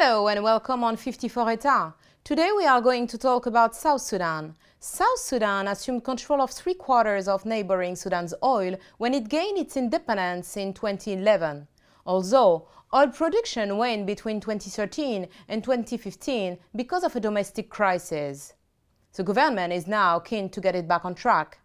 Hello and welcome on 54 États. Today we are going to talk about South Sudan. South Sudan assumed control of 3/4 of neighboring Sudan's oil when it gained its independence in 2011. Although oil production waned between 2013 and 2015 because of a domestic crisis. The government is now keen to get it back on track.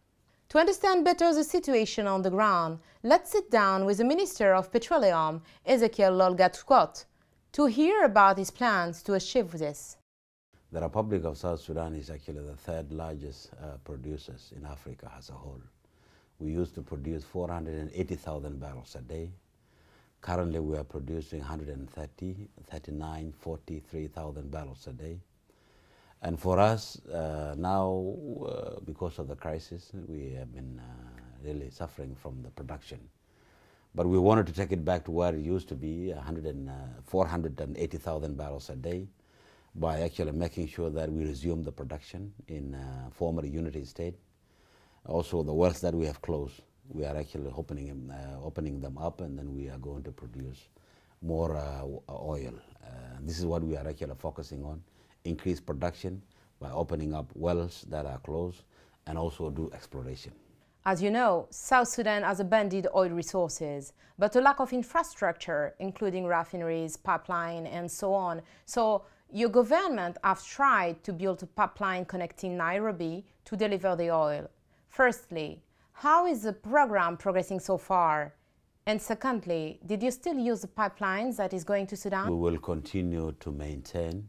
To understand better the situation on the ground, let's sit down with the Minister of Petroleum, Ezekiel Lol Gatkuoth, to hear about his plans to achieve this. The Republic of South Sudan is actually the third largest producers in Africa as a whole. We used to produce 480,000 barrels a day. Currently we are producing 130, 39, 43,000 barrels a day. And for us now, because of the crisis, we have been really suffering from the production. But we wanted to take it back to where it used to be, 480,000 barrels a day, by actually making sure that we resume the production in former Unity State. Also, the wells that we have closed, we are actually opening them up, and then we are going to produce more oil. This is what we are actually focusing on: increase production by opening up wells that are closed and also do exploration. As you know, South Sudan has abundant oil resources, but a lack of infrastructure, including refineries, pipeline, and so on. So your government have tried to build a pipeline connecting Nairobi to deliver the oil. Firstly, how is the program progressing so far? And secondly, did you still use the pipelines that is going to Sudan? We will continue to maintain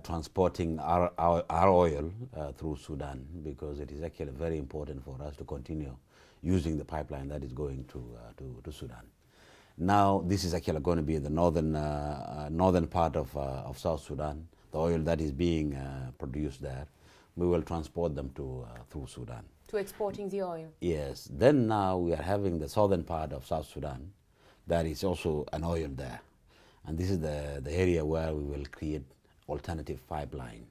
transporting our oil through Sudan, because it is actually very important for us to continue using the pipeline that is going to Sudan. Now, this is actually going to be the northern part of South Sudan. The oil that is being produced there, we will transport them through Sudan. To exporting the oil? Yes. Then now we are having the southern part of South Sudan. There is also an oil there. And this is the area where we will create alternative pipeline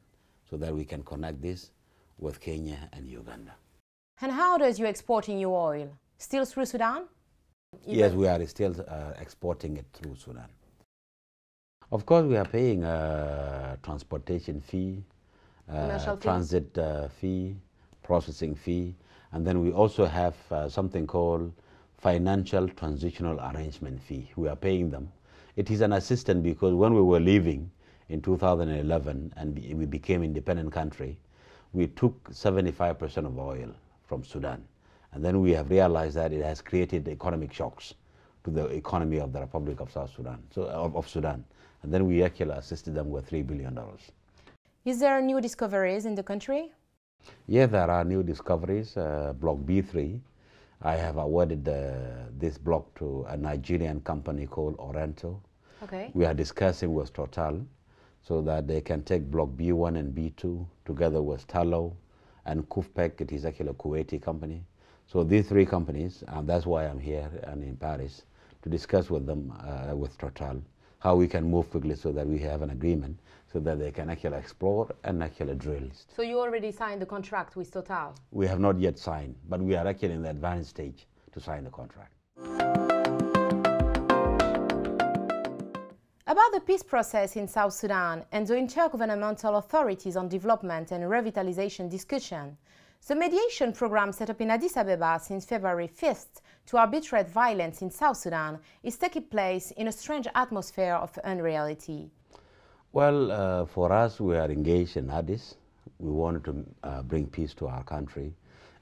so that we can connect this with Kenya and Uganda. And how does you exporting your oil? Still through Sudan? Yes, we are still exporting it through Sudan. Of course, we are paying a transportation fee, transit fee, processing fee, and then we also have something called financial transitional arrangement fee. We are paying them. It is an assistance because when we were leaving in 2011 and we became independent country, we took 75% of oil from Sudan. And then we have realized that it has created economic shocks to the economy of the Republic of South Sudan, of Sudan. And then we actually assisted them with $3 billion. Is there new discoveries in the country? Yes, there are new discoveries. Block B3, I have awarded this block to a Nigerian company called Orento. Okay. We are discussing with Total so that they can take block B1 and B2 together with Tallow and Kufpek. It is actually a Kuwaiti company. So these three companies, and that's why I'm here and in Paris, to discuss with them, with Total, how we can move quickly so that we have an agreement so that they can actually explore and actually drill. So you already signed the contract with Total? We have not yet signed, but we are actually in the advanced stage to sign the contract. About the peace process in South Sudan and the intergovernmental authorities on development and revitalization discussion, the mediation program set up in Addis Ababa since February 5th to arbitrate violence in South Sudan is taking place in a strange atmosphere of unreality. Well, for us, we are engaged in Addis. We wanted to bring peace to our country.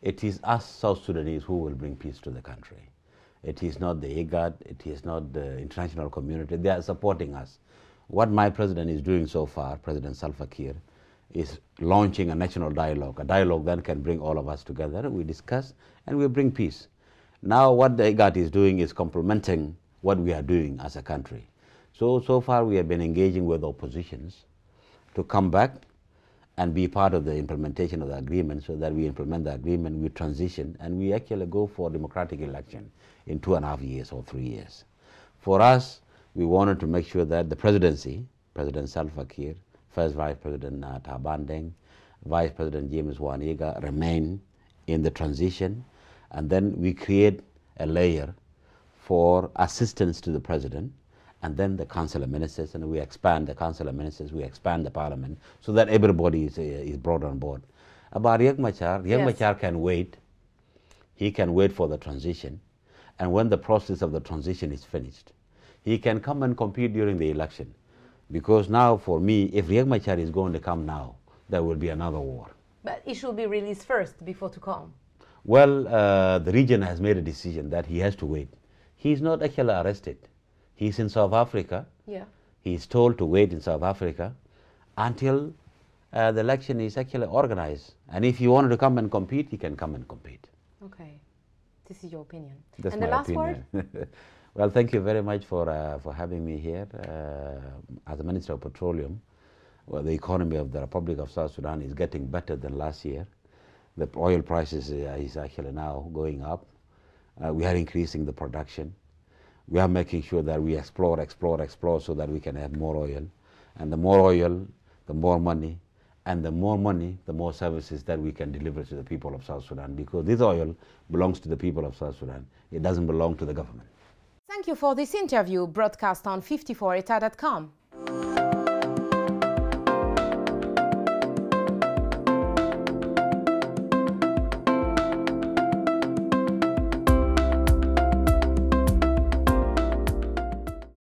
It is us South Sudanese who will bring peace to the country. It is not the IGAD, it is not the international community. They are supporting us. What my president is doing so far, President Salva Kiir, is launching a national dialogue. A dialogue that can bring all of us together. We discuss and we bring peace. Now what the IGAD is doing is complementing what we are doing as a country. So far we have been engaging with oppositions to come back and be part of the implementation of the agreement, so that we implement the agreement, we transition, and we actually go for democratic election in 2.5 years or 3 years. For us, we wanted to make sure that the presidency, President Salva Kiir, First Vice President Taban Deng, Vice President James Waniga remain in the transition, and then we create a layer for assistance to the president and then the Council of Ministers, and we expand the Council of Ministers, we expand the Parliament, so that everybody is brought on board. About Riek Machar, Riek Machar can wait. He can wait for the transition, and when the process of the transition is finished, he can come and compete during the election. Because now, for me, if Riek Machar is going to come now, there will be another war. But he should be released first before to come. Well, the region has made a decision that he has to wait. He's not actually arrested. He's in South Africa. Yeah. He's told to wait in South Africa until the election is actually organized. And if he wanted to come and compete, he can come and compete. Okay. This is your opinion. That's and my the last opinion. word? Well, thank you very much for having me here. As the Minister of Petroleum, well, the economy of the Republic of South Sudan is getting better than last year. The oil prices is actually now going up. We are increasing the production. We are making sure that we explore so that we can have more oil. And the more oil, the more money. And the more money, the more services that we can deliver to the people of South Sudan. Because this oil belongs to the people of South Sudan. It doesn't belong to the government. Thank you for this interview broadcast on 54eta.com.